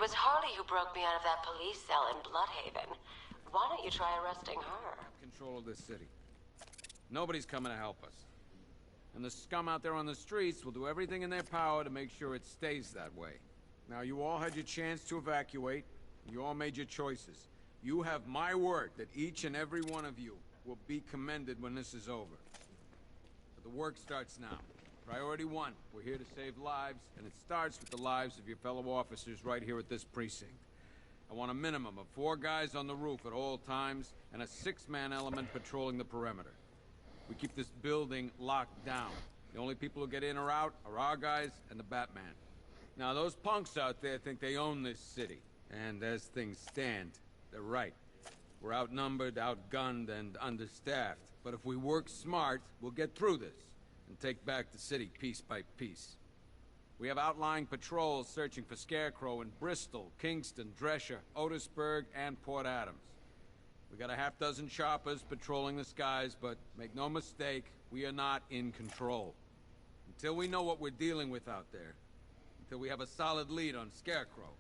was Harley who broke me out of that police cell in Bloodhaven. Why don't you try arresting her? Control of this city. Nobody's coming to help us. And the scum out there on the streets will do everything in their power to make sure it stays that way. Now, you all had your chance to evacuate. You all made your choices. You have my word that each and every one of you will be commended when this is over. But the work starts now. Priority 1, we're here to save lives, and it starts with the lives of your fellow officers right here at this precinct. I want a minimum of 4 guys on the roof at all times, and a 6-man element patrolling the perimeter. We keep this building locked down. The only people who get in or out are our guys and the Batman. Now, those punks out there think they own this city, and as things stand, they're right. We're outnumbered, outgunned, and understaffed. But if we work smart, we'll get through this and take back the city piece by piece. We have outlying patrols searching for Scarecrow in Bristol, Kingston, Drescher, Otisburg, and Port Adams. We got a half-dozen choppers patrolling the skies, but make no mistake, we are not in control. Until we know what we're dealing with out there, until we have a solid lead on Scarecrow,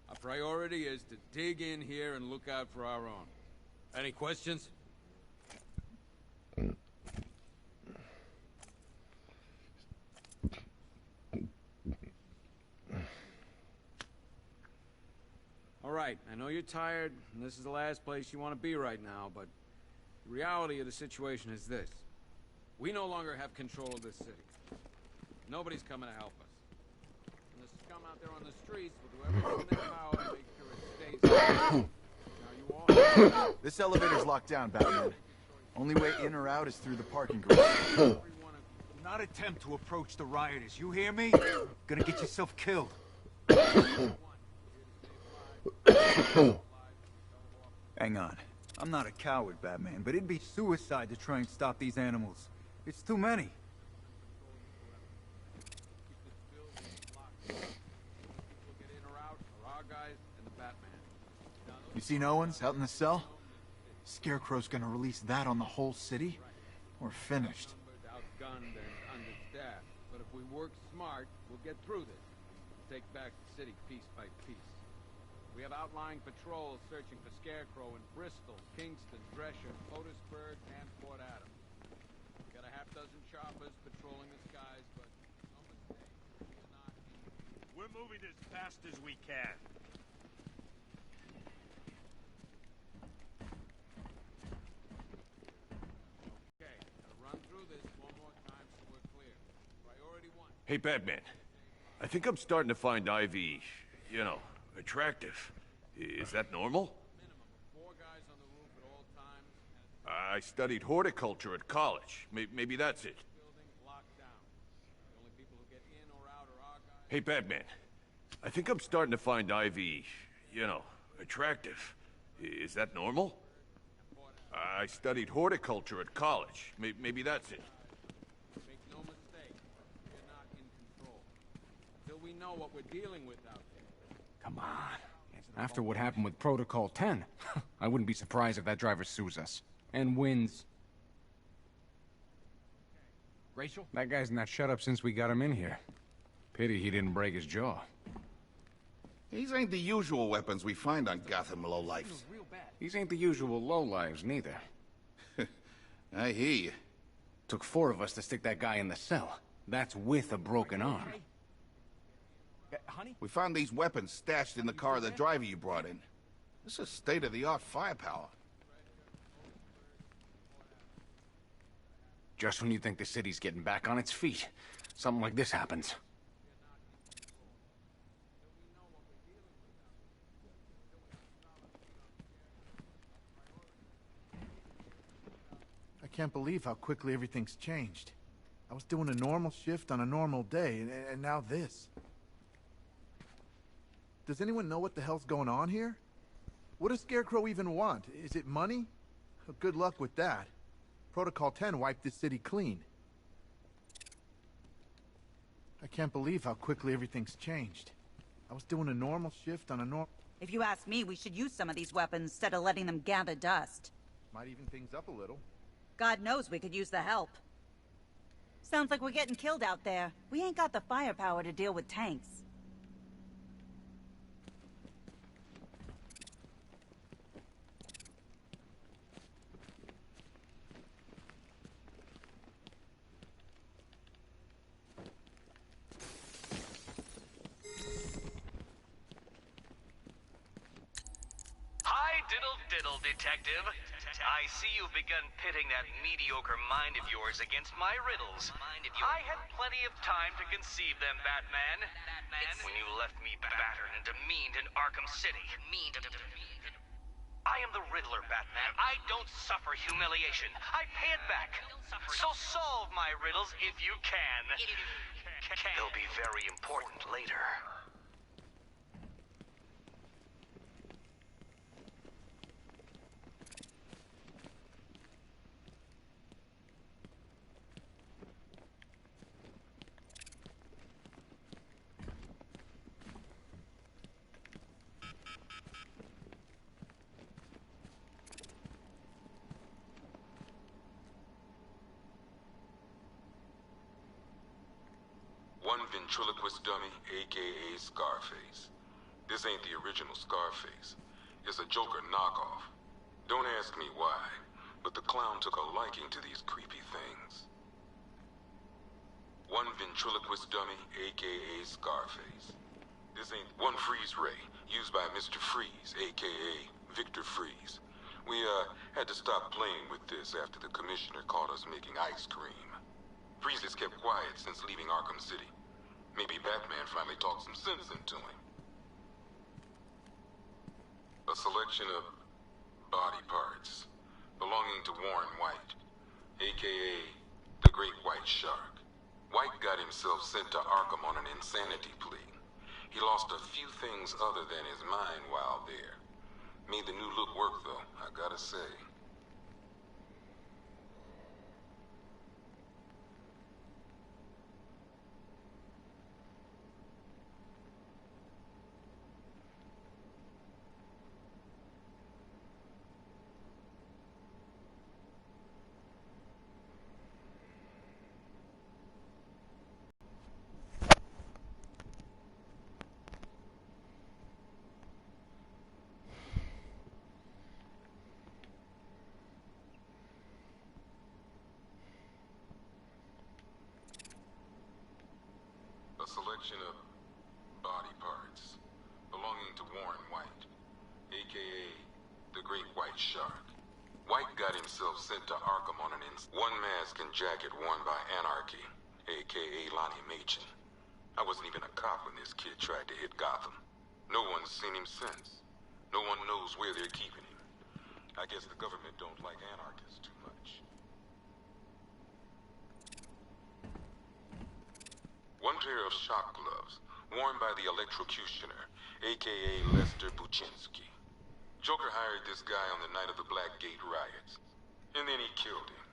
our priority is to dig in here and look out for our own. Any questions? All right, I know you're tired, and this is the last place you want to be right now, but the reality of the situation is this. We no longer have control of this city. Nobody's coming to help us. And the scum out there on the streets will do everything in their power to make sure it stays safe. Now you all... This elevator's locked down, Batman. Only way in or out is through the parking garage. Do not attempt to approach the rioters, you hear me? Gonna get yourself killed. Hang on. I'm not a coward, Batman, but it'd be suicide to try and stop these animals. It's too many. You seen Owens out in the cell? Scarecrow's gonna release that on the whole city? We're finished. Outgunned and understaffed, but if we work smart, we'll get through this. Take back the city piece by piece. We have outlying patrols searching for Scarecrow in Bristol, Kingston, Drescher, Otisburg, and Port Adams. We got a half-dozen choppers patrolling the skies, but no mistake, we're not... We're moving as fast as we can. Okay, gotta run through this one more time so we're clear. Priority 1. Hey, Batman. I think I'm starting to find Ivy, you know, attractive. Is that normal? Minimum of 4 guys on the roof at all times. I studied horticulture at college. Maybe that's it. Building locked down. The only people who get in or out are our guys. Hey, Batman. I think I'm starting to find Ivy, you know, attractive. Is that normal? I studied horticulture at college. Maybe that's it. Make no mistake, we're not in control. Until we know what we're dealing with out there. Come on. After what happened with Protocol 10, I wouldn't be surprised if that driver sues us. And wins. Rachel? That guy's not shut up since we got him in here. Pity he didn't break his jaw. These ain't the usual weapons we find on Gotham lowlifes. These ain't the usual lowlives, neither. I hear you. Took 4 of us to stick that guy in the cell. That's with a broken arm. Honey? We found these weapons stashed in the car of the driver you brought in. This is state-of-the-art firepower. Just when you think the city's getting back on its feet, something like this happens. I can't believe how quickly everything's changed. I was doing a normal shift on a normal day, and now this. Does anyone know what the hell's going on here? What does Scarecrow even want? Is it money? Good luck with that. Protocol 10 wiped this city clean. I can't believe how quickly everything's changed. I was doing a normal shift on a normal... If you ask me, we should use some of these weapons instead of letting them gather dust. Might even things up a little. God knows we could use the help. Sounds like we're getting killed out there. We ain't got the firepower to deal with tanks. detective. I see you've begun pitting that mediocre mind of yours against my riddles. I had plenty of time to conceive them, Batman. When you left me battered and demeaned in Arkham City. I am the Riddler, Batman. I don't suffer humiliation. I pay it back. So solve my riddles if you can. They'll be very important later. One ventriloquist dummy, a.k.a. Scarface. This ain't the original Scarface. It's a Joker knockoff. Don't ask me why, but the clown took a liking to these creepy things. One ventriloquist dummy, a.k.a. Scarface. This ain't one freeze ray, used by Mr. Freeze, a.k.a. Victor Freeze. We, had to stop playing with this after the commissioner caught us making ice cream. Freeze has kept quiet since leaving Arkham City. Maybe Batman finally talked some sense into him. A selection of body parts belonging to Warren White, a.k.a. the Great White Shark. White got himself sent to Arkham on an insanity plea. He lost a few things other than his mind while there. Made the new look work, though, I gotta say. A selection of body parts belonging to Warren White, a.k.a. the Great White Shark. White got himself sent to Arkham on an one mask and jacket worn by Anarchy, a.k.a. Lonnie Machin. I wasn't even a cop when this kid tried to hit Gotham. No one's seen him since. No one knows where they're keeping him. I guess the government don't like anarchists too much. One pair of shock gloves, worn by the electrocutioner, a.k.a. Lester Buczynski. Joker hired this guy on the night of the Blackgate riots, and then he killed him.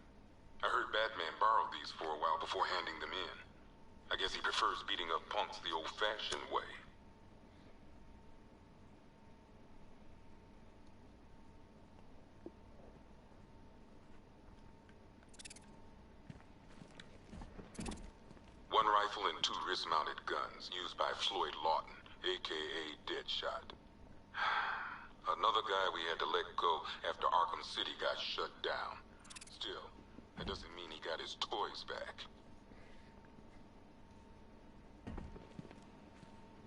I heard Batman borrowed these for a while before handing them in. I guess he prefers beating up punks the old-fashioned way. One rifle and two wrist-mounted guns used by Floyd Lawton, a.k.a. Deadshot. Another guy we had to let go after Arkham City got shut down. Still, that doesn't mean he got his toys back.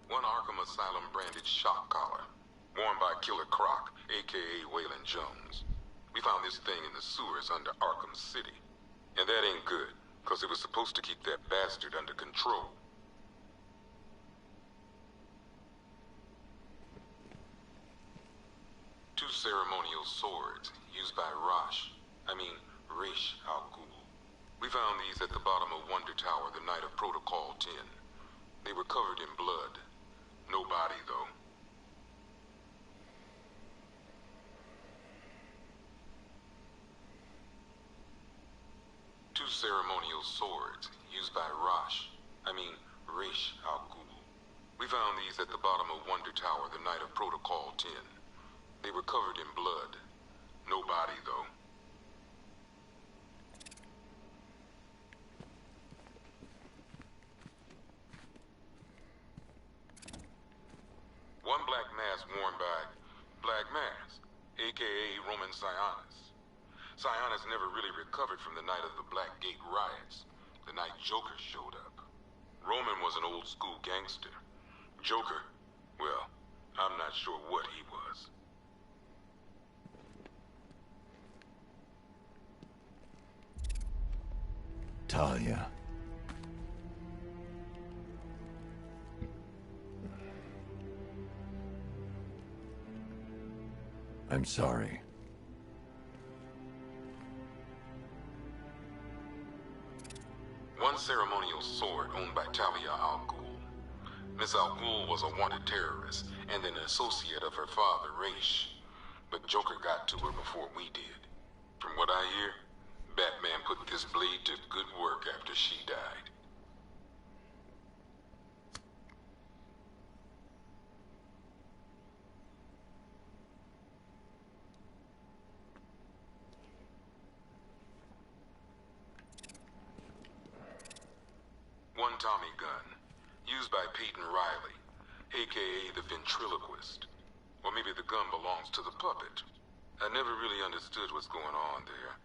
One Arkham Asylum branded shock collar, worn by Killer Croc, a.k.a. Waylon Jones. We found this thing in the sewers under Arkham City. And that ain't good, because it was supposed to keep that bastard under control. Two ceremonial swords used by Ra's al Ghul. We found these at the bottom of Wonder Tower the night of Protocol 10. They were covered in blood. No body, though. Two ceremonial swords used by Ra's al Ghul. We found these at the bottom of Wonder Tower the night of Protocol 10. They were covered in blood. No body, though. One black mask worn by Black Mask, a.k.a. Roman Sionis. Sionis never really recovered from the night of the Blackgate riots, the night Joker showed up. Roman was an old-school gangster. Joker, well, I'm not sure what he was. Talia. I'm sorry. One ceremonial sword owned by Talia Al Ghul. Miss Al Ghul was a wanted terrorist and an associate of her father, Raish. But Joker got to her before we did. From what I hear, Batman put this blade to good work after she died. One Tommy gun, used by Peyton Riley, aka the ventriloquist. Or maybe the gun belongs to the puppet. I never really understood what's going on there.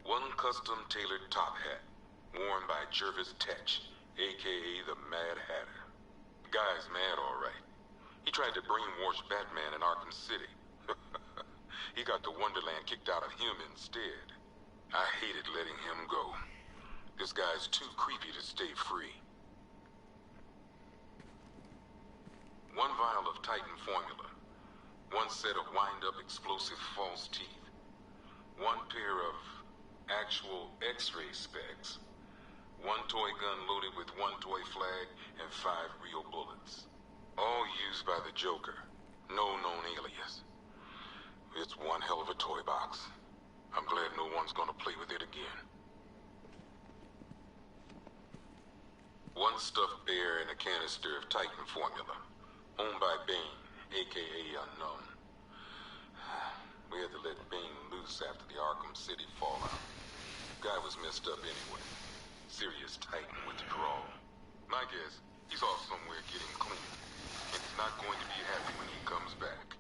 One custom-tailored top hat, worn by Jervis Tetch, a.k.a. the Mad Hatter. The guy's mad, all right. He tried to brainwash Batman in Arkham City. He got the Wonderland kicked out of him instead. I hated letting him go. This guy's too creepy to stay free. One vial of Titan formula. One set of wind-up explosive false teeth. One pair of actual X-ray specs. One toy gun loaded with one toy flag and 5 real bullets. All used by the Joker. No known alias. It's one hell of a toy box. I'm glad no one's gonna play with it again. One stuffed bear and a canister of Titan formula. Owned by Bane, aka Unknown. We had to let Bane loose after the Arkham City fallout. Guy was messed up anyway. Serious Titan withdrawal. My guess, he's off somewhere getting clean. And he's not going to be happy when he comes back.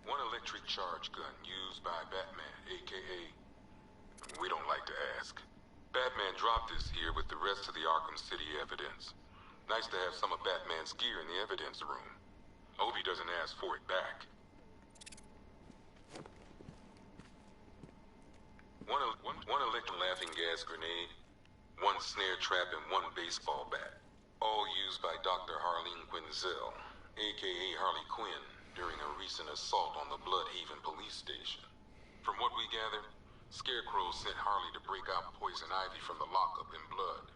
One electric charge gun used by Batman, aka... We don't like to ask. Batman dropped this here with the rest of the Arkham City evidence. Nice to have some of Batman's gear in the evidence room. I hope he doesn't ask for it back. One electric laughing gas grenade, one snare trap, and one baseball bat. All used by Dr. Harleen Quinzel, aka Harley Quinn, during a recent assault on the Bloodhaven police station. From what we gather, Scarecrow sent Harley to break out Poison Ivy from the lockup in Blood.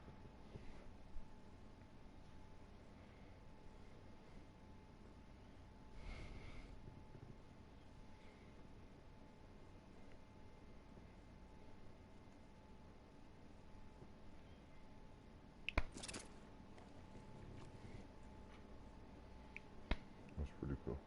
That's pretty cool.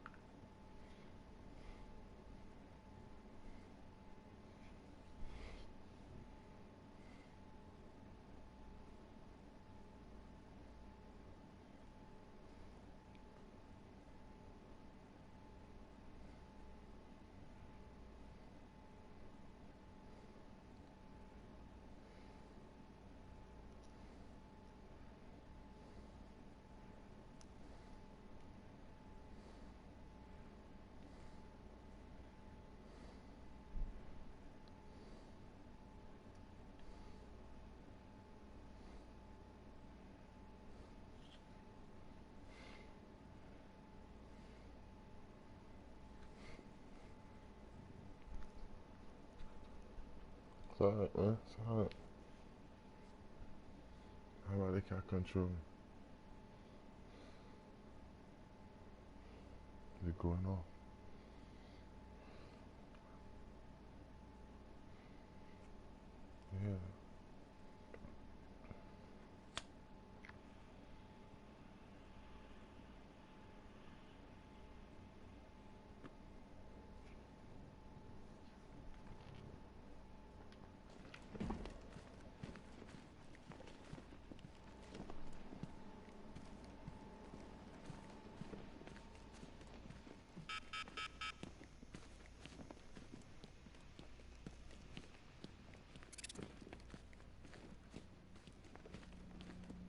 It's alright, man. It's alright. Alright, they can't control me. They're going off. Yeah.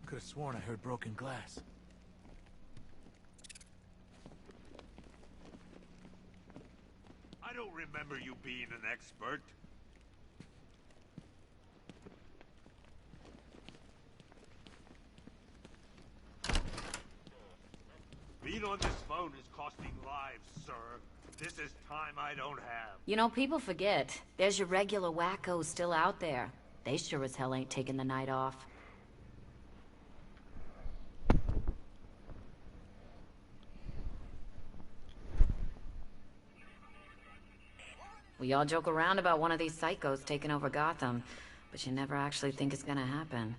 Could have sworn I heard broken glass. I don't remember you being an expert. Being on this phone is costing lives, sir. This is time I don't have. You know, people forget. There's your regular wackos still out there. They sure as hell ain't taking the night off. We all joke around about one of these psychos taking over Gotham, but you never actually think it's gonna happen.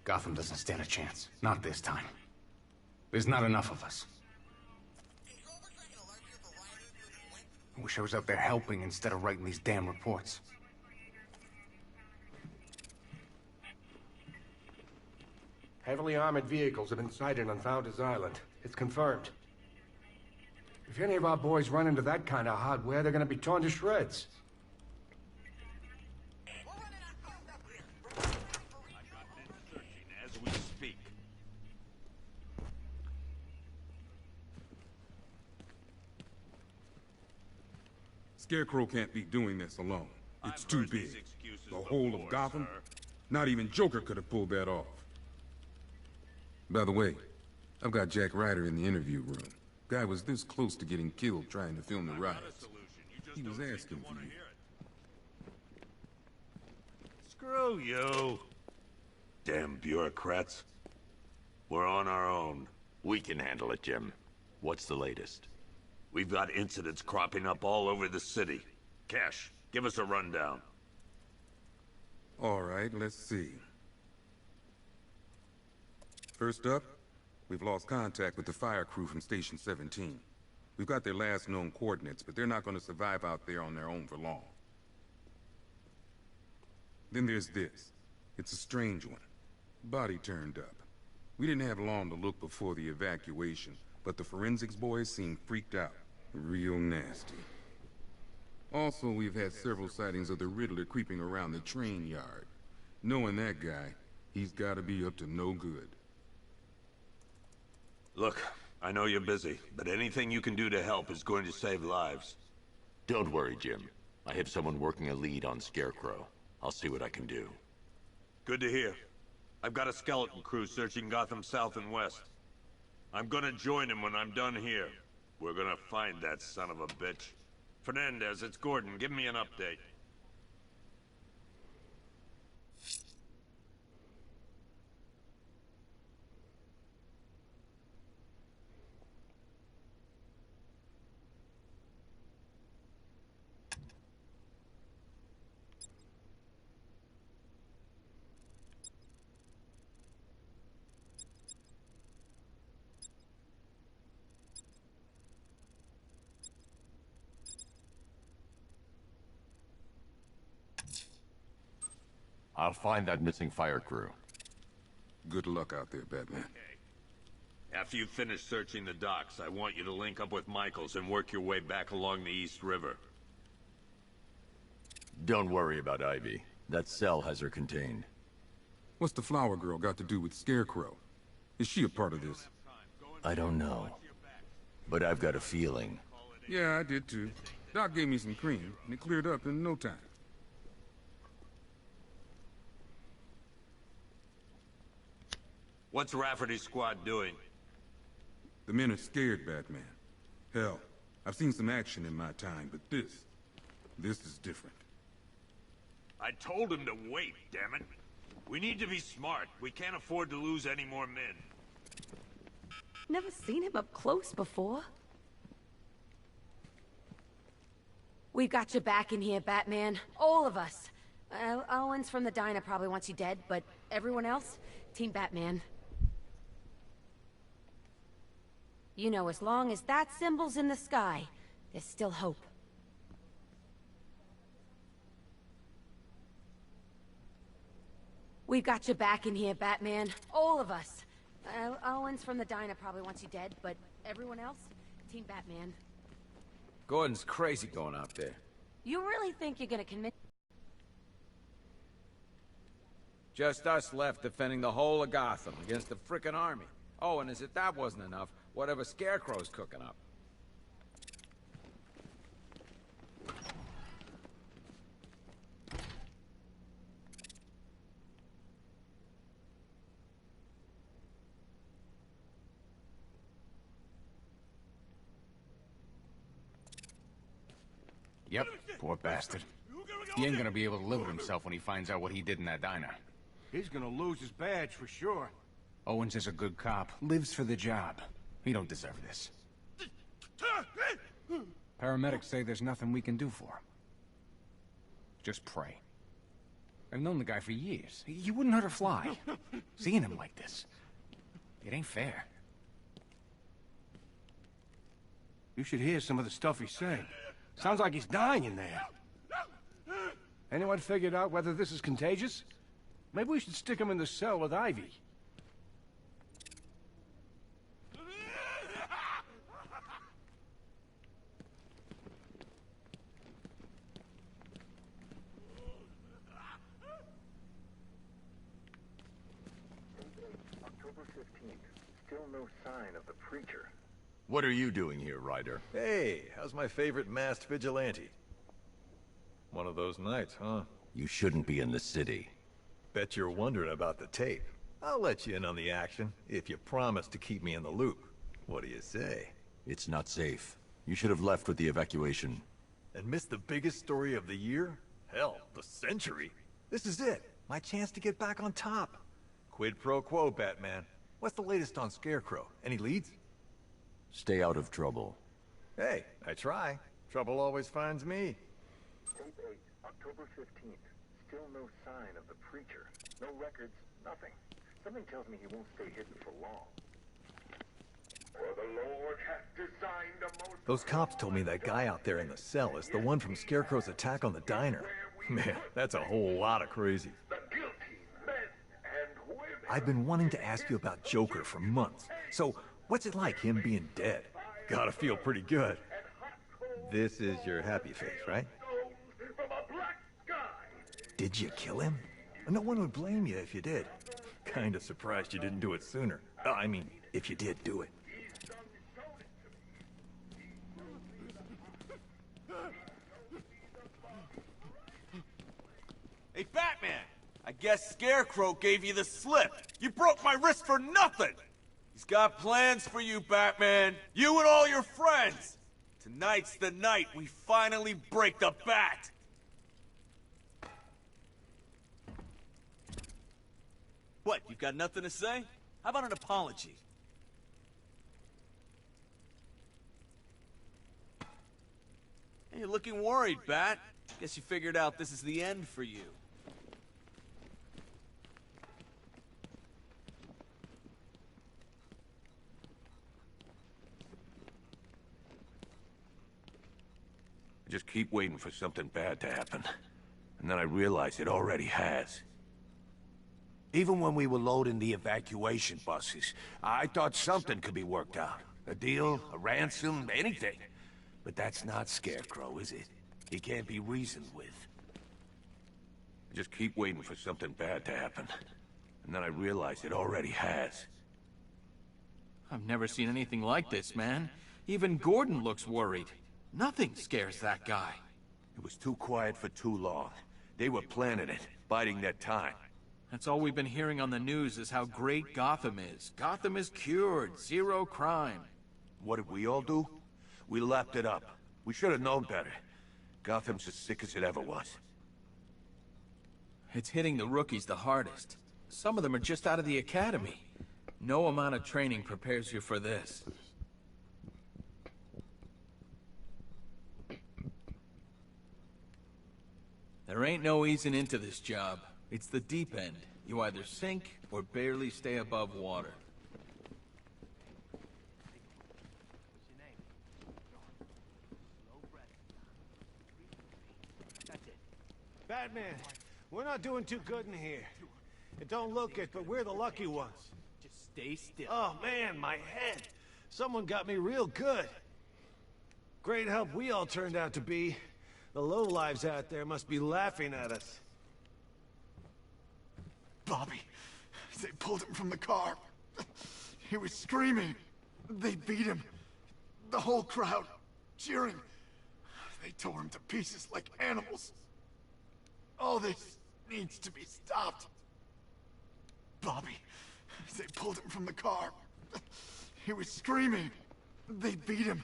Gotham doesn't stand a chance. Not this time. There's not enough of us. I wish I was out there helping instead of writing these damn reports. Heavily armored vehicles have been sighted on Founders Island. It's confirmed. If any of our boys run into that kind of hardware, they're gonna be torn to shreds. As we speak. Scarecrow can't be doing this alone. It's too big. The whole of Gotham? Not even Joker could have pulled that off. By the way, I've got Jack Ryder in the interview room. Guy was this close to getting killed trying to film the riots. He was asking for you. Screw you. Damn bureaucrats. We're on our own. We can handle it, Jim. What's the latest? We've got incidents cropping up all over the city. Cash, give us a rundown. All right, let's see. First up, we've lost contact with the fire crew from Station 17. We've got their last known coordinates, but they're not going to survive out there on their own for long. Then there's this. It's a strange one. Body turned up. We didn't have long to look before the evacuation, but the forensics boys seemed freaked out. Real nasty. Also, we've had several sightings of the Riddler creeping around the train yard. Knowing that guy, he's got to be up to no good. Look, I know you're busy, but anything you can do to help is going to save lives. Don't worry, Jim. I have someone working a lead on Scarecrow. I'll see what I can do. Good to hear. I've got a skeleton crew searching Gotham South and West. I'm gonna join him when I'm done here. We're gonna find that son of a bitch. Fernandez, it's Gordon. Give me an update. I'll find that missing fire crew. Good luck out there, Batman. Okay. After you finish searching the docks, I want you to link up with Michaels and work your way back along the East River. Don't worry about Ivy. That cell has her contained. What's the flower girl got to do with Scarecrow? Is she a part of this? I don't know. But I've got a feeling. Yeah, I did too. Doc gave me some cream, and it cleared up in no time. What's Rafferty's squad doing? The men are scared, Batman. Hell, I've seen some action in my time, but this is different. I told him to wait, damn it. We need to be smart. We can't afford to lose any more men. Never seen him up close before. We've got your back in here, Batman. All of us. Owens from the diner probably wants you dead, but everyone else, Team Batman. You know, as long as that symbol's in the sky, there's still hope. We've got your back in here, Batman. All of us. Owens from the diner probably wants you dead, but everyone else, Team Batman. Gordon's crazy going out there. You really think you're gonna convince... Just us left defending the whole of Gotham against the frickin' army. Oh, and as if that wasn't enough, whatever Scarecrow's cooking up. Yep, poor bastard. He ain't gonna be able to live with himself when he finds out what he did in that diner. He's gonna lose his badge for sure. Owens is a good cop, lives for the job. He don't deserve this. Paramedics say there's nothing we can do for him. Just pray. I've known the guy for years. He wouldn't hurt a fly. Seeing him like this, it ain't fair. You should hear some of the stuff he's saying. Sounds like he's dying in there. Anyone figured out whether this is contagious? Maybe we should stick him in the cell with Ivy. October 15th. Still no sign of the preacher. What are you doing here, Ryder? Hey, how's my favorite masked vigilante? One of those nights, huh? You shouldn't be in the city. Bet you're wondering about the tape. I'll let you in on the action, if you promise to keep me in the loop. What do you say? It's not safe. You should have left with the evacuation. And missed the biggest story of the year? Hell, the century. This is it. My chance to get back on top. Quid pro quo, Batman. What's the latest on Scarecrow? Any leads? Stay out of trouble. Hey, I try. Trouble always finds me. Tape 8, October 15th. Still no sign of the preacher. No records, nothing. Something tells me he won't stay hidden for long. For the Lord hath designed a most... Those cops told me that guy out there in the cell is the one from Scarecrow's attack on the diner. Man, that's a whole lot of crazy. The guilty men and women... I've been wanting to ask you about Joker for months. So, what's it like, him being dead? Gotta feel pretty good. This is your happy face, right? Did you kill him? No one would blame you if you did. Kinda surprised you didn't do it sooner. I mean, if you did do it. Hey, Batman! I guess Scarecrow gave you the slip. You broke my wrist for nothing! He's got plans for you, Batman. You and all your friends. Tonight's the night we finally break the bat. What, you've got nothing to say? How about an apology? Hey, you're looking worried, Bat. Guess you figured out this is the end for you. I just keep waiting for something bad to happen. And then I realize it already has. Even when we were loading the evacuation buses, I thought something could be worked out. A deal, a ransom, anything. But that's not Scarecrow, is it? He can't be reasoned with. I just keep waiting for something bad to happen. And then I realize it already has. I've never seen anything like this, man. Even Gordon looks worried. Nothing scares that guy. It was too quiet for too long. They were planning it, biding their time. That's all we've been hearing on the news is how great Gotham is. Gotham is cured, zero crime. What did we all do? We lapped it up. We should have known better. Gotham's as sick as it ever was. It's hitting the rookies the hardest. Some of them are just out of the academy. No amount of training prepares you for this. There ain't no easing into this job. It's the deep end. You either sink or barely stay above water. Batman, we're not doing too good in here. It don't look it, but we're the lucky ones. Just stay still. Oh man, my head. Someone got me real good. Great help we all turned out to be. The lowlives out there must be laughing at us. Bobby, they pulled him from the car. He was screaming. They beat him. The whole crowd, cheering. They tore him to pieces like animals. All this needs to be stopped. Bobby, they pulled him from the car. He was screaming. They beat him.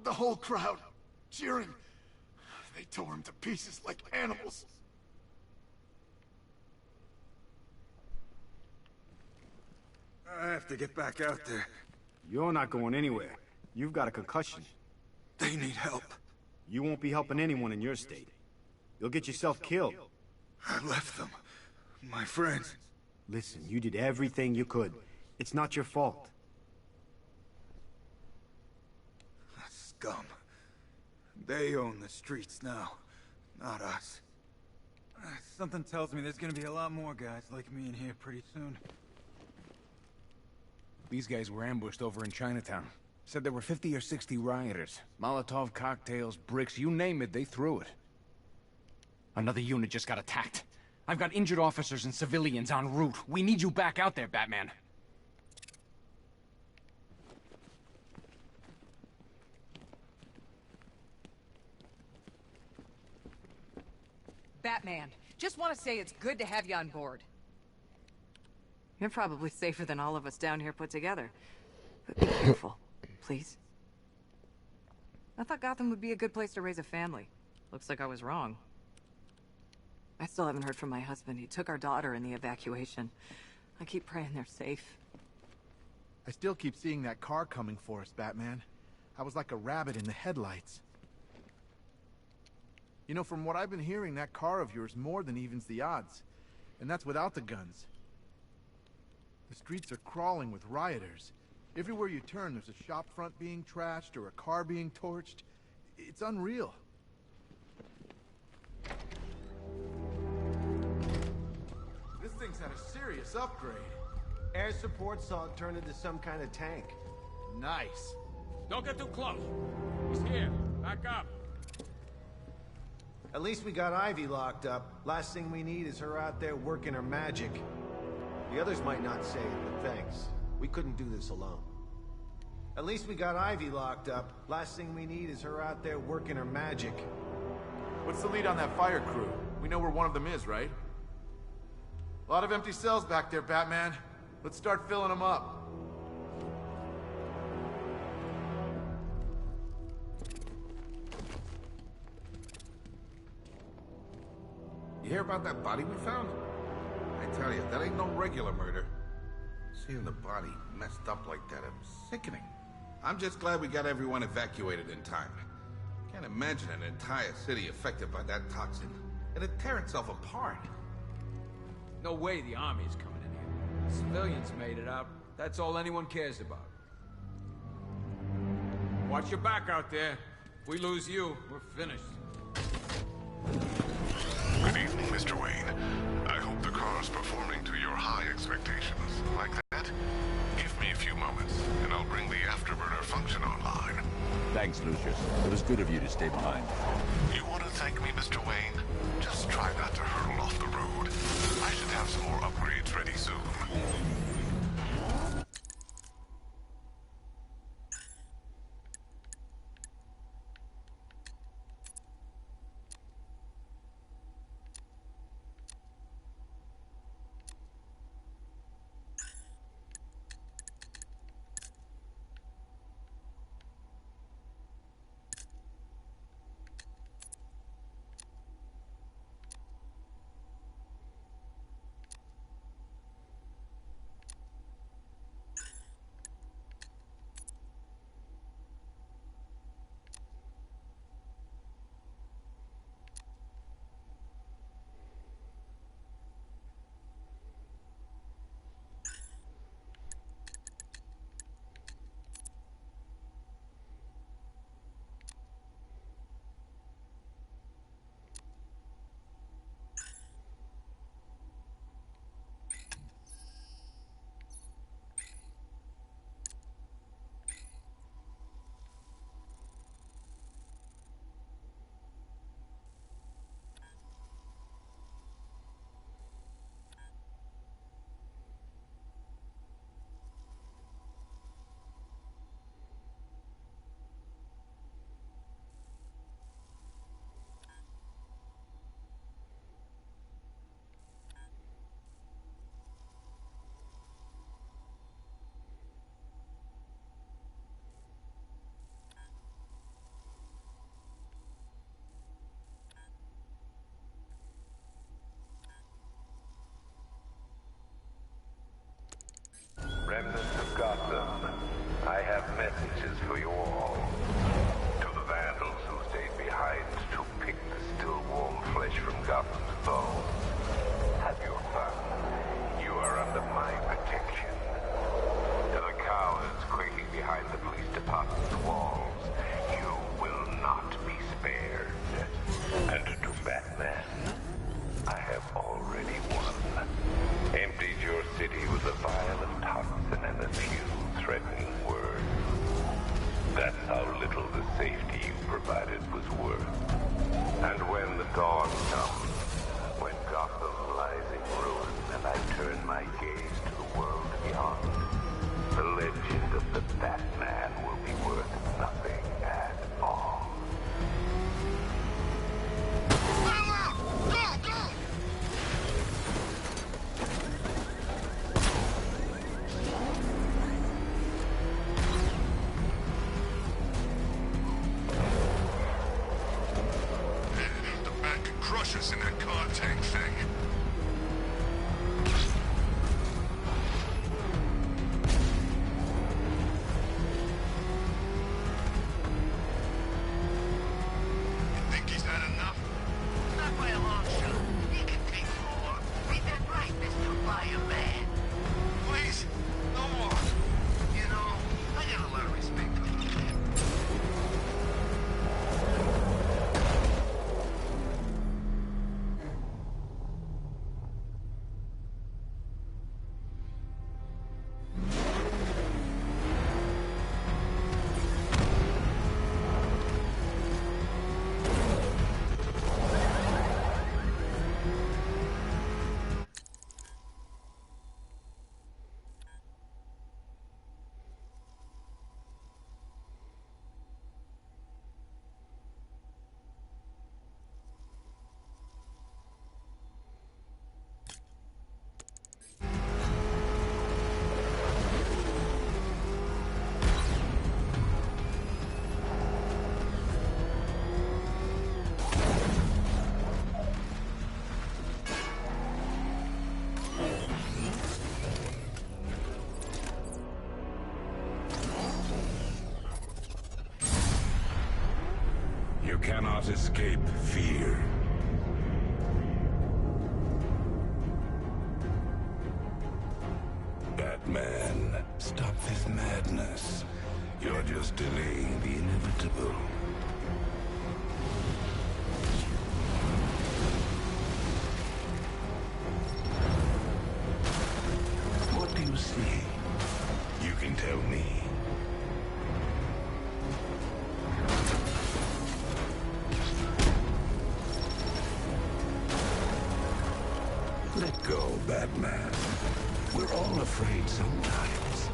The whole crowd, cheering. They tore him to pieces like animals. I have to get back out there. You're not going anywhere. You've got a concussion. They need help. You won't be helping anyone in your state. You'll get yourself killed. I left them. My friends. Listen, you did everything you could. It's not your fault. Scum. They own the streets now, not us. Something tells me there's gonna be a lot more guys like me in here pretty soon. These guys were ambushed over in Chinatown. Said there were 50 or 60 rioters. Molotov cocktails, bricks, you name it, they threw it. Another unit just got attacked. I've got injured officers and civilians en route. We need you back out there, Batman. Batman, just want to say it's good to have you on board. You're probably safer than all of us down here put together. But be careful, please. I thought Gotham would be a good place to raise a family. Looks like I was wrong. I still haven't heard from my husband. He took our daughter in the evacuation. I keep praying they're safe. I still keep seeing that car coming for us, Batman. I was like a rabbit in the headlights. You know, from what I've been hearing, that car of yours more than evens the odds. And that's without the guns. The streets are crawling with rioters. Everywhere you turn, there's a shop front being trashed or a car being torched. It's unreal. This thing's had a serious upgrade. Air support saw it turn into some kind of tank. Nice. Don't get too close. He's here. Back up. At least we got Ivy locked up. Last thing we need is her out there working her magic. The others might not say it, but thanks. We couldn't do this alone. At least we got Ivy locked up. Last thing we need is her out there working her magic. What's the lead on that fire crew? We know where one of them is, right? A lot of empty cells back there, Batman. Let's start filling them up. You hear about that body we found? I tell you, that ain't no regular murder. Seeing the body messed up like that, it was sickening. I'm just glad we got everyone evacuated in time. Can't imagine an entire city affected by that toxin. It'd tear itself apart. No way the army's coming in here. Civilians made it out. That's all anyone cares about. Watch your back out there. If we lose you, we're finished. Good evening, Mr. Wayne. I hope the car's performing to your high expectations. Like that? Give me a few moments, and I'll bring the afterburner function online. Thanks, Lucius. It was good of you to stay behind. You want to thank me, Mr. Wayne? Just try not to hurtle off the road. I should have some more upgrades ready soon. processing that car tank thing. You think he's had enough? Not by a long shot. He can take more. Ain't that right, Mr. Fireman? Please, no more. You know, I got a lot of respect for you, man. You cannot escape fear. Batman, stop this madness. You're just delaying the inevitable. What do you see? You can tell me. Let go, Batman. We're all afraid sometimes.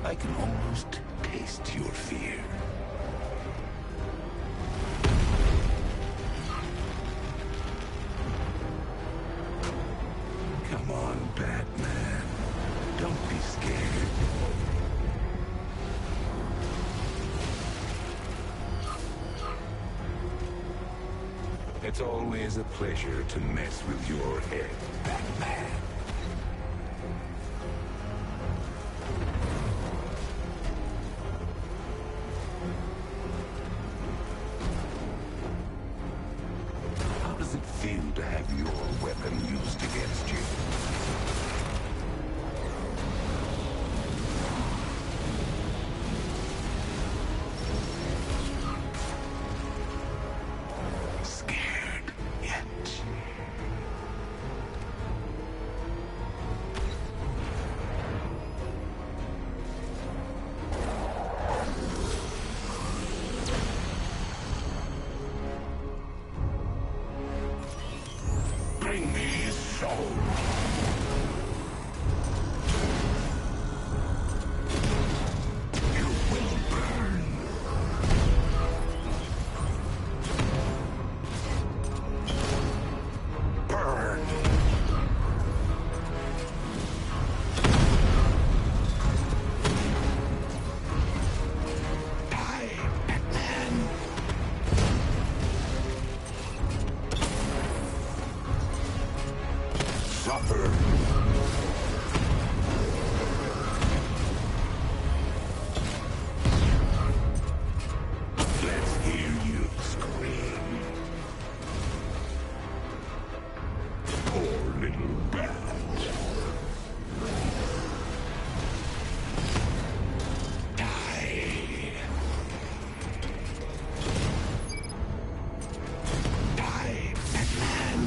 I can almost taste your fear. Come on, Batman. Don't be scared. It's always a pleasure to mess with your head, Batman. How does it feel to have your weapon used against you? Bring me his soul. You will burn. Burn. Die, Batman. Suffer. Let's hear you scream. Poor little bat. Die. Die, Batman.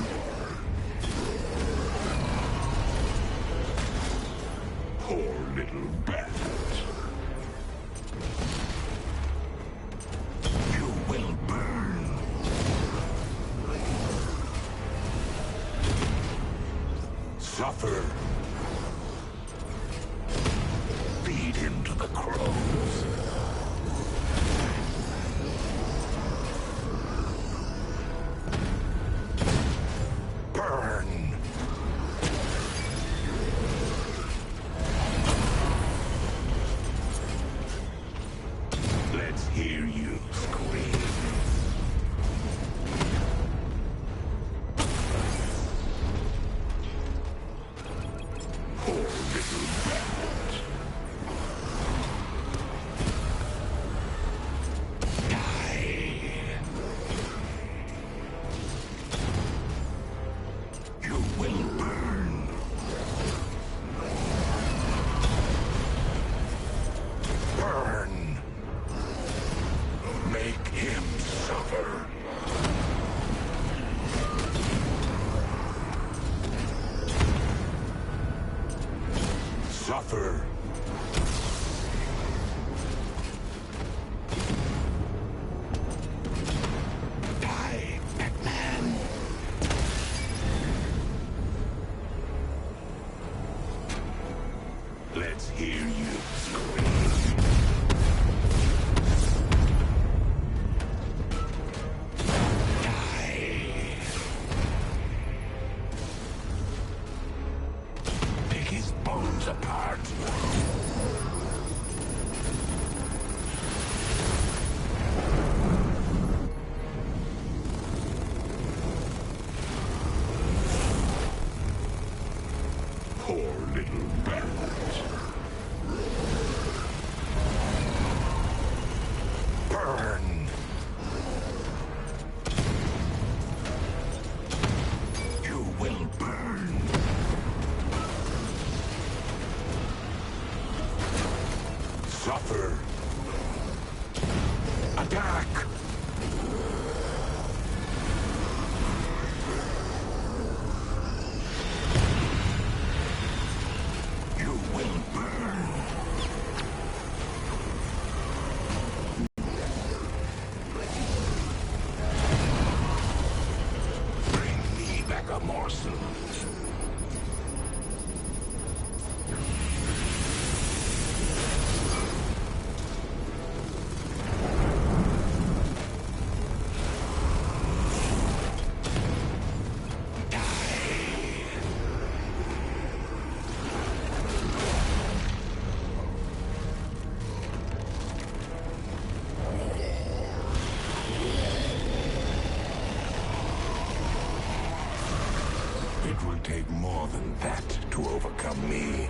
Poor little bat. You will burn. Suffer. Feed him to the crows. Burn. Suffer. Die, Batman. Let's hear you scream. Apart. Poor little bat. Burn. You will burn. Suffer. Attack. You will burn. Bring me back a morsel. It will take more than that to overcome me.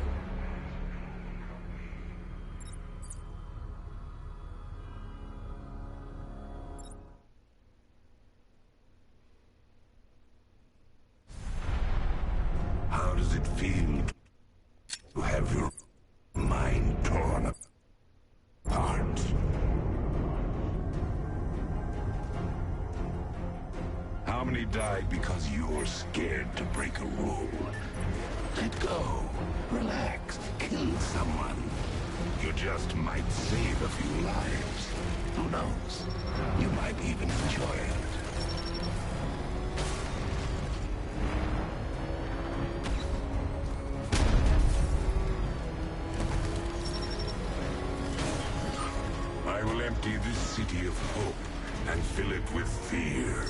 How does it feel to have your mind torn apart? How many died because you're scared to break a rule? Let go. Relax. Kill someone. You just might save a few lives. Who knows? You might even enjoy it. I will empty this city of hope and fill it with fear.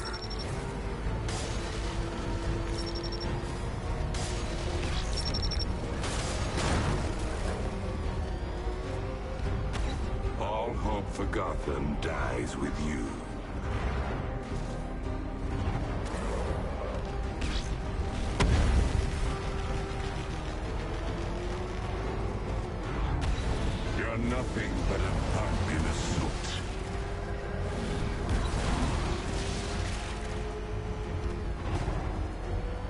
All hope for Gotham dies with you. You're nothing but a bump in a suit.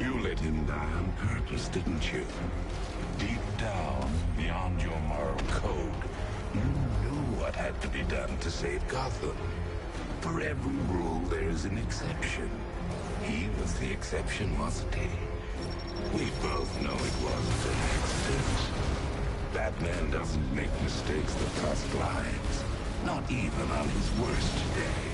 You let him die on purpose, didn't you? Deep down, beyond your moral code, you knew what had to be done to save Gotham. For every rule, there's an exception. He was the exception, wasn't he? We both know it wasn't an accident. Batman doesn't make mistakes that cost lives. Not even on his worst day.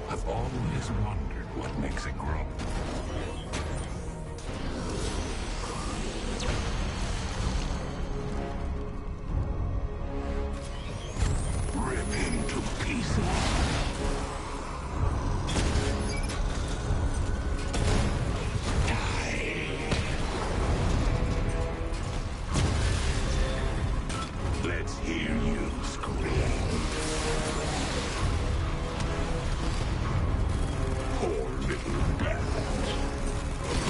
I've always wondered what makes it grow. Rip him to pieces. Let's hear you scream. Poor little bat.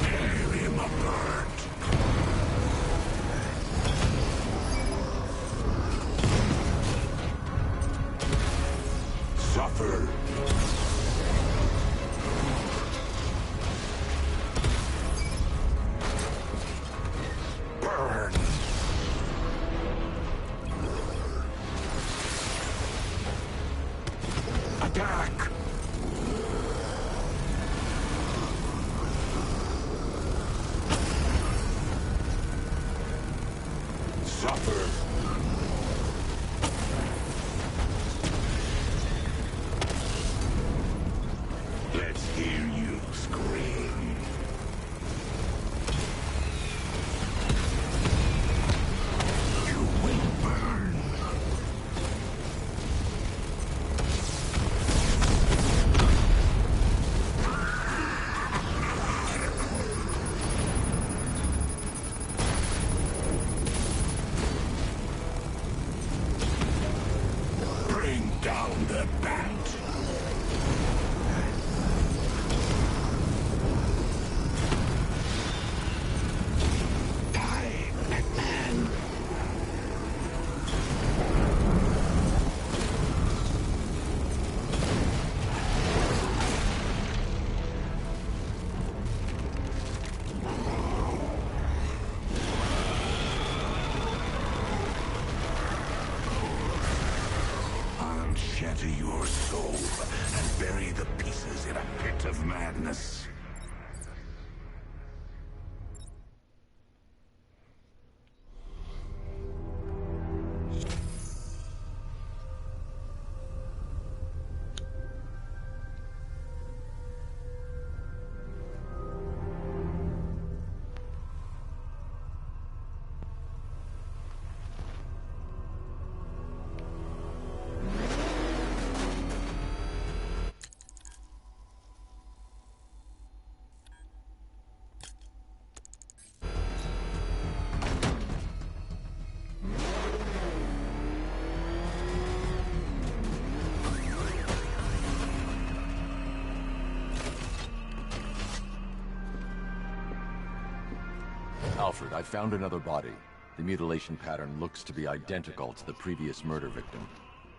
Tear him apart. Suffer. Burn. Attack! Shatter your soul and bury the pieces in a pit of madness. Alfred, I found another body. The mutilation pattern looks to be identical to the previous murder victim.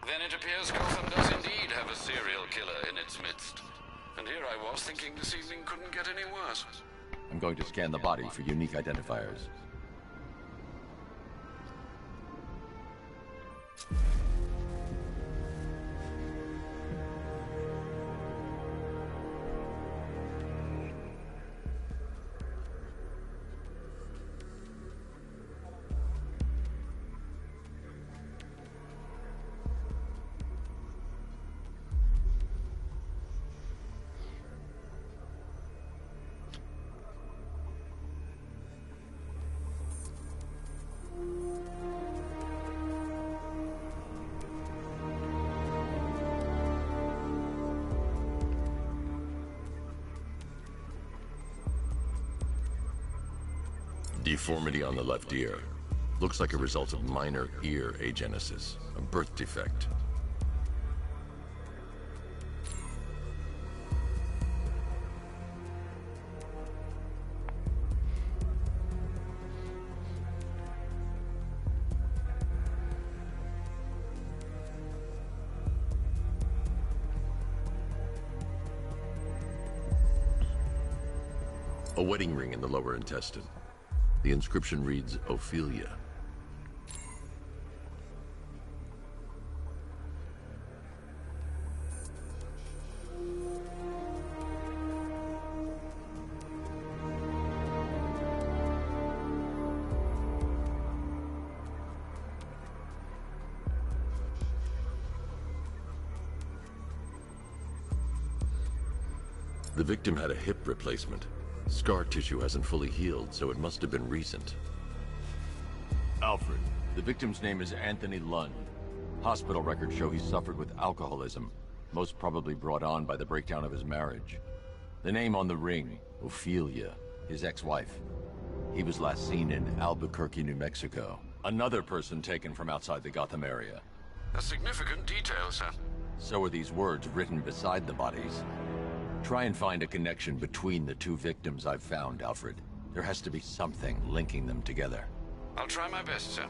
Then it appears Gotham does indeed have a serial killer in its midst. And here I was thinking this evening couldn't get any worse. I'm going to scan the body for unique identifiers. Deformity on the left ear. Looks like a result of minor ear agenesis, a birth defect. A wedding ring in the lower intestine. The inscription reads, Ophelia. The victim had a hip replacement. Scar tissue hasn't fully healed, so it must have been recent. Alfred, the victim's name is Anthony Lund. Hospital records show he suffered with alcoholism, most probably brought on by the breakdown of his marriage. The name on the ring, Ophelia, his ex-wife. He was last seen in Albuquerque, New Mexico. Another person taken from outside the Gotham area. A significant detail, sir. So are these words written beside the bodies. Try and find a connection between the two victims I've found, Alfred. There has to be something linking them together. I'll try my best, sir.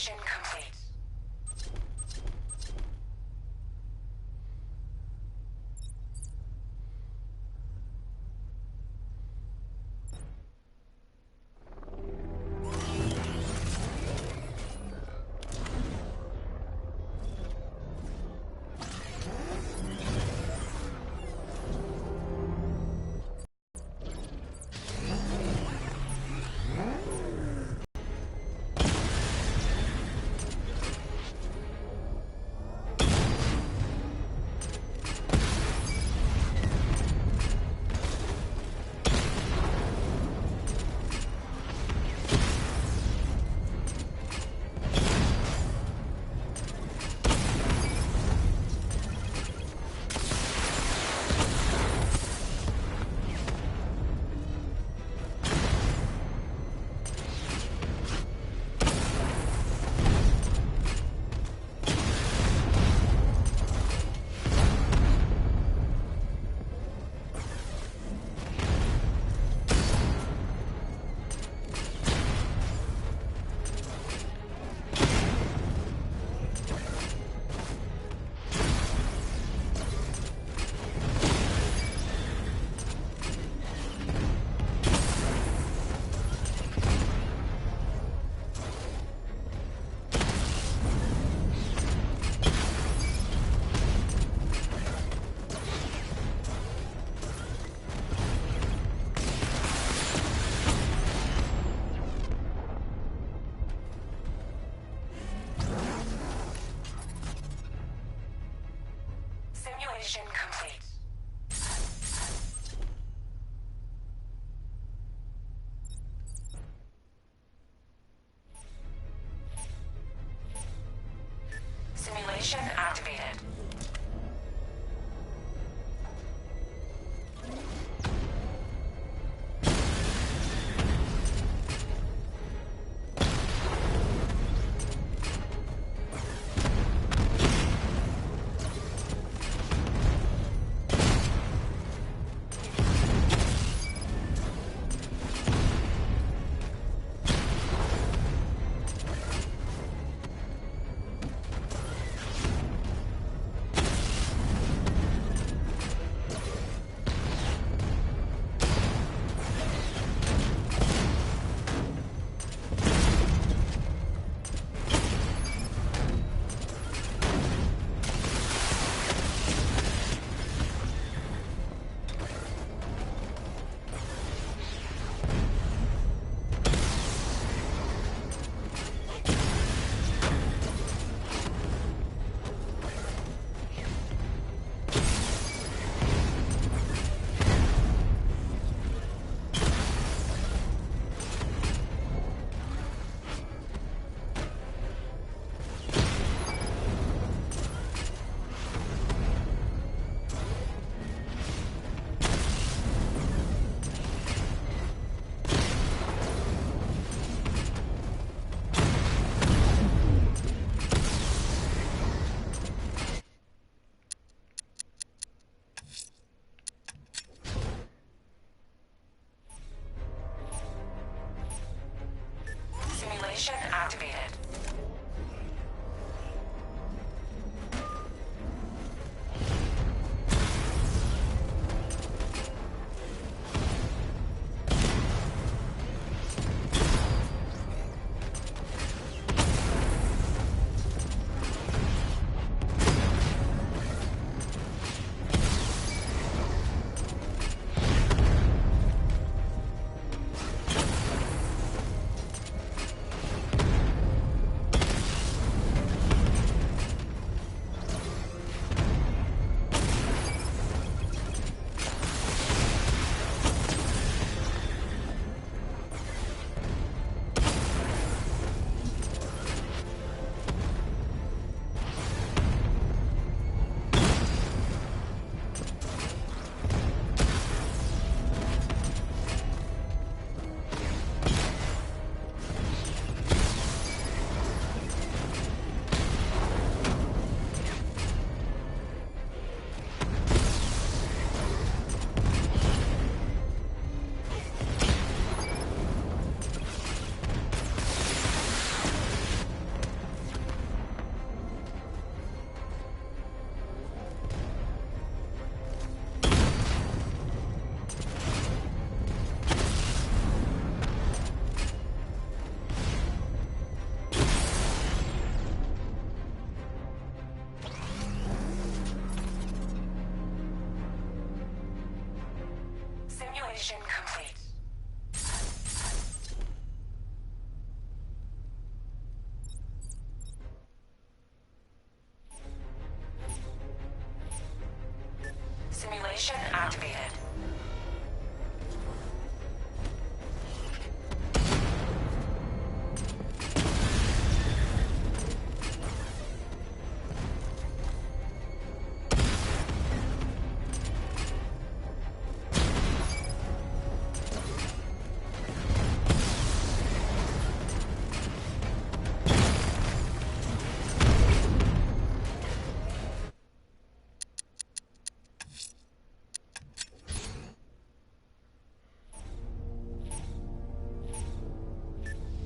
Simulation complete. Simulation complete. Simulation activated. Simulation activated. Simulation complete. Simulation activated.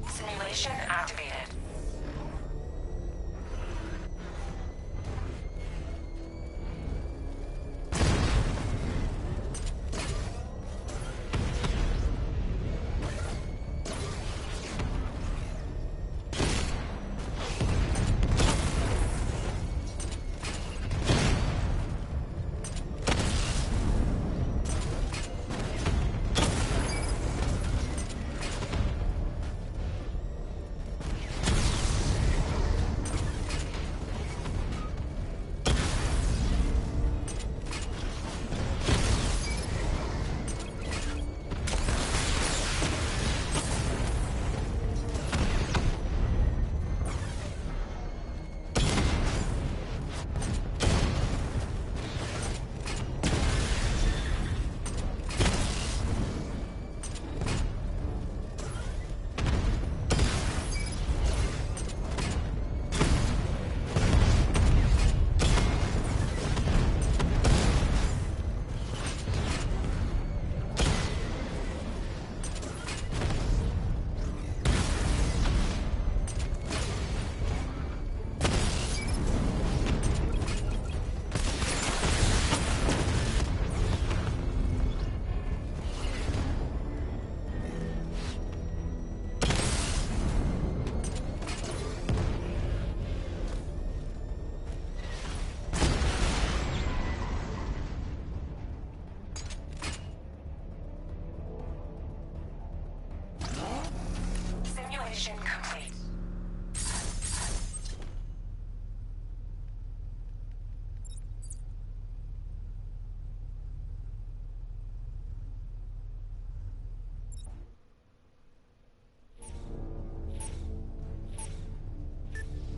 Simulation activated. Simulation complete.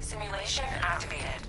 Simulation activated.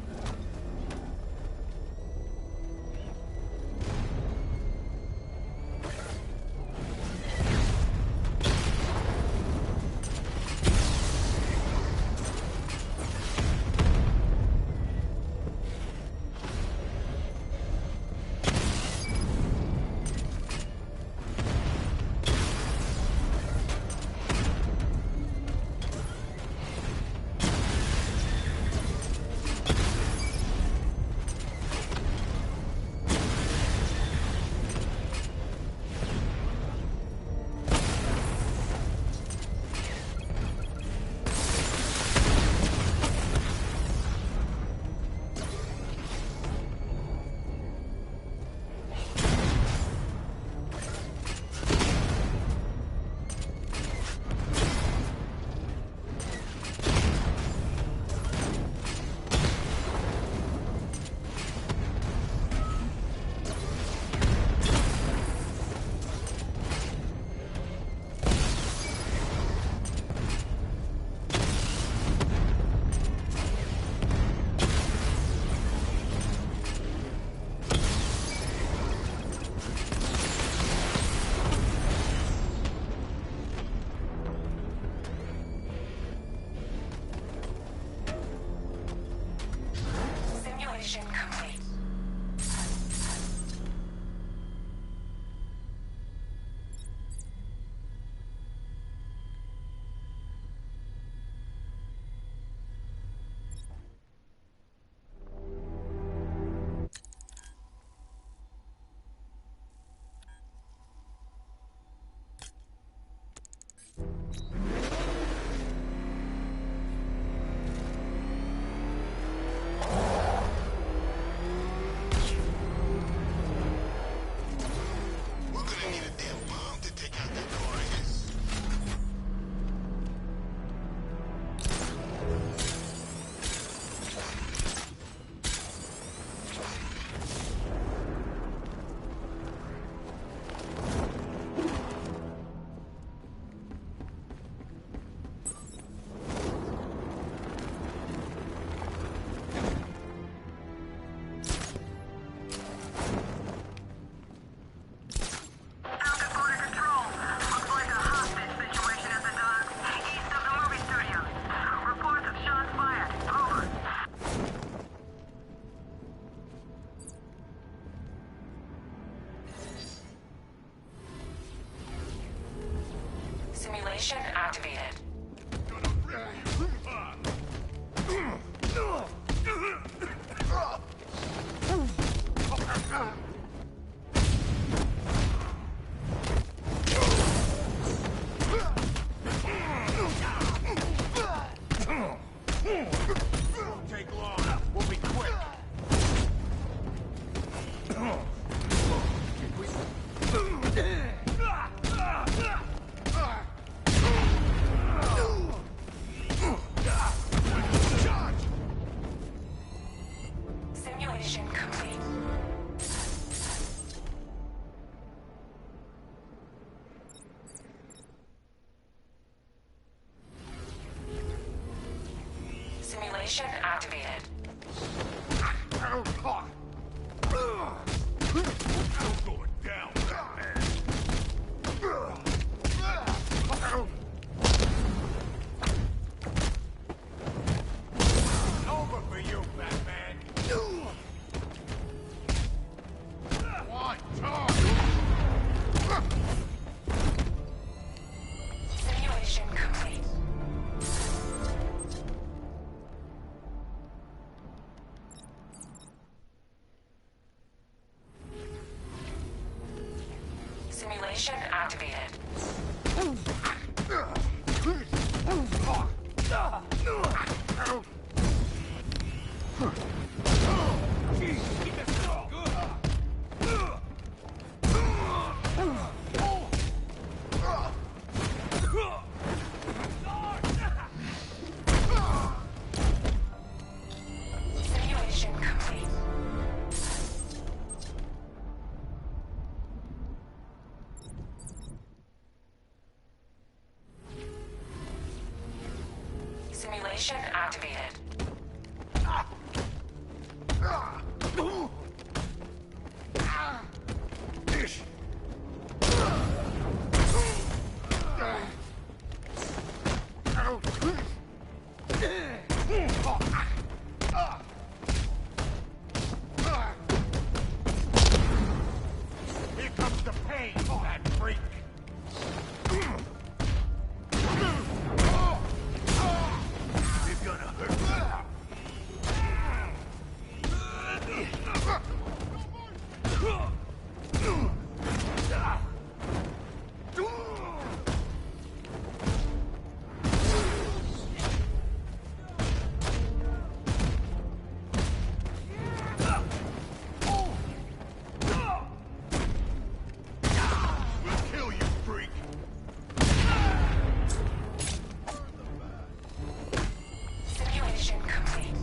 Simulation activated. Won't take long. We'll be quick. Simulation complete. Simulation activated. Going down, Batman. Over for you, Batman. One, Simulation complete. Simulation activated. Simulation complete. Simulation activated. Here comes the pain, that freak. You're gonna hurt. We'll kill you, freak. Simulation complete.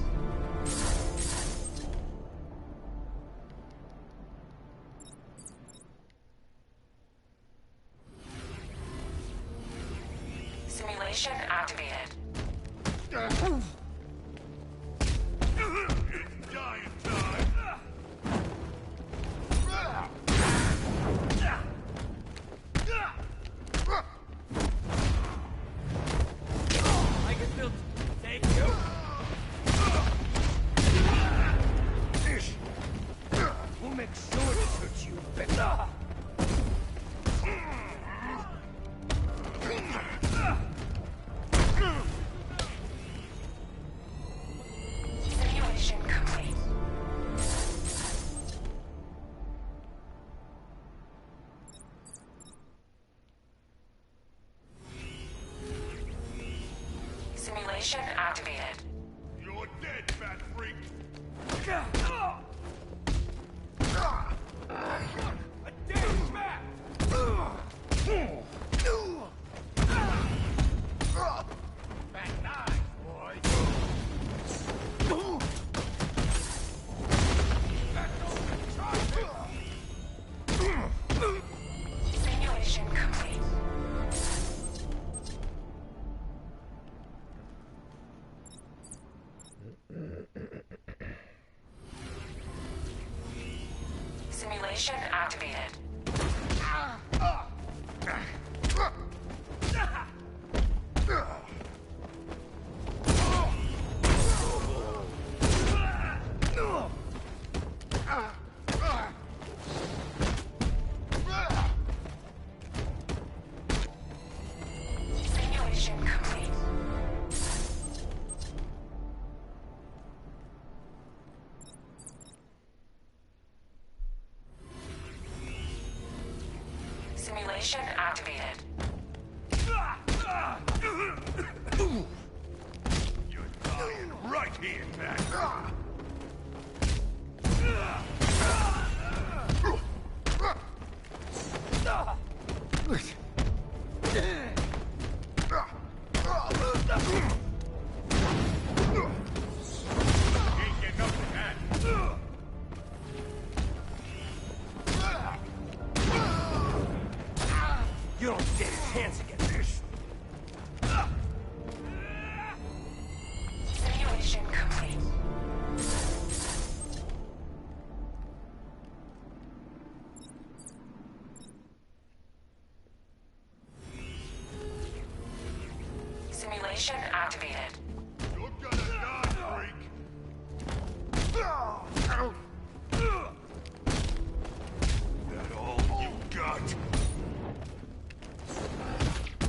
Simulation activated. It's dying time. I can still take you. We'll make sure this hurts you better. Simulation complete. Simulation activated. You're dead, fat freak. A damn trap! Back nine, boy. Simulation complete. Simulation activated. Simulation activated. You're dying right here, man. You don't stand a chance against this. Simulation complete. Simulation activated. You're gonna die, freak. That all you got?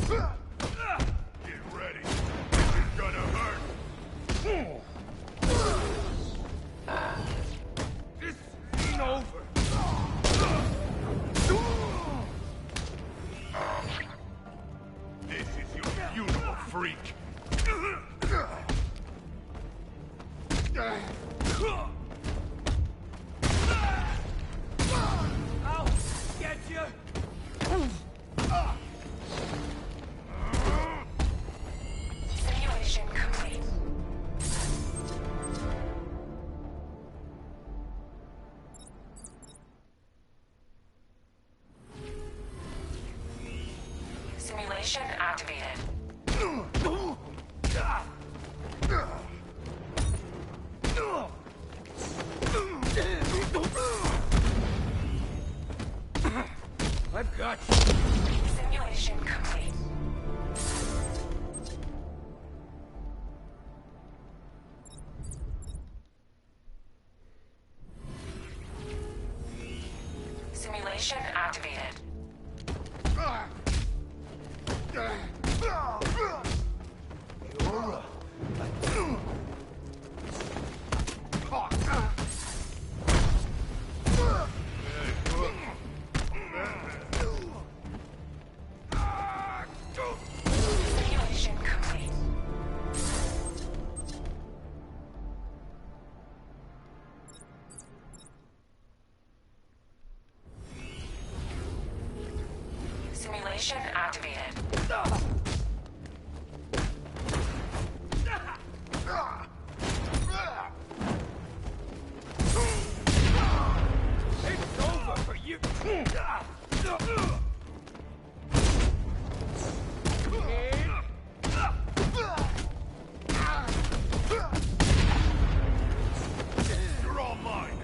Get ready. This is gonna hurt. This ain't over. This is your funeral, freak. I'll get you. Simulation complete. Simulation activated. I've got you. Simulation complete. Simulation activated. Simulation complete. Simulation activated. It's over for you. You're all mine.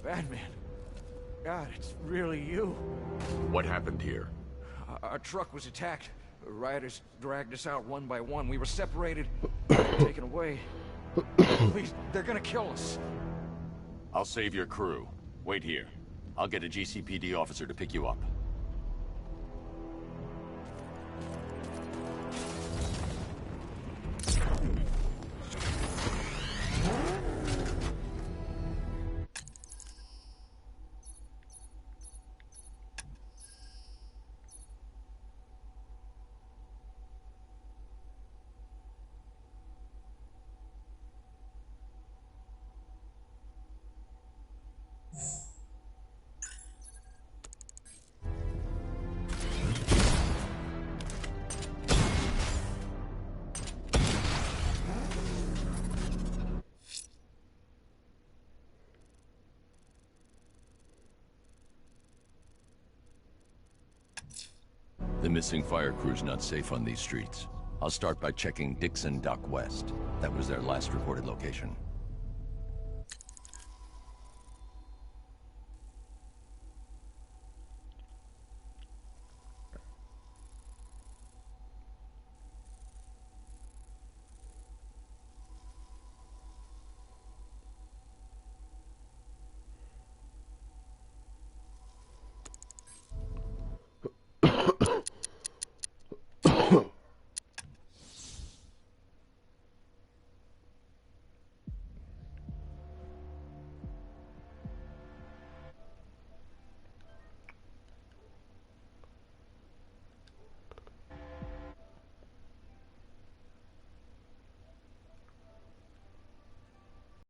Batman. God, it's really you. What happened here? Our truck was attacked. Rioters dragged us out one by one. We were separated, taken away. Please, they're gonna kill us. I'll save your crew. Wait here. I'll get a GCPD officer to pick you up. The missing fire crew's not safe on these streets. I'll start by checking Dixon Dock West. That was their last reported location.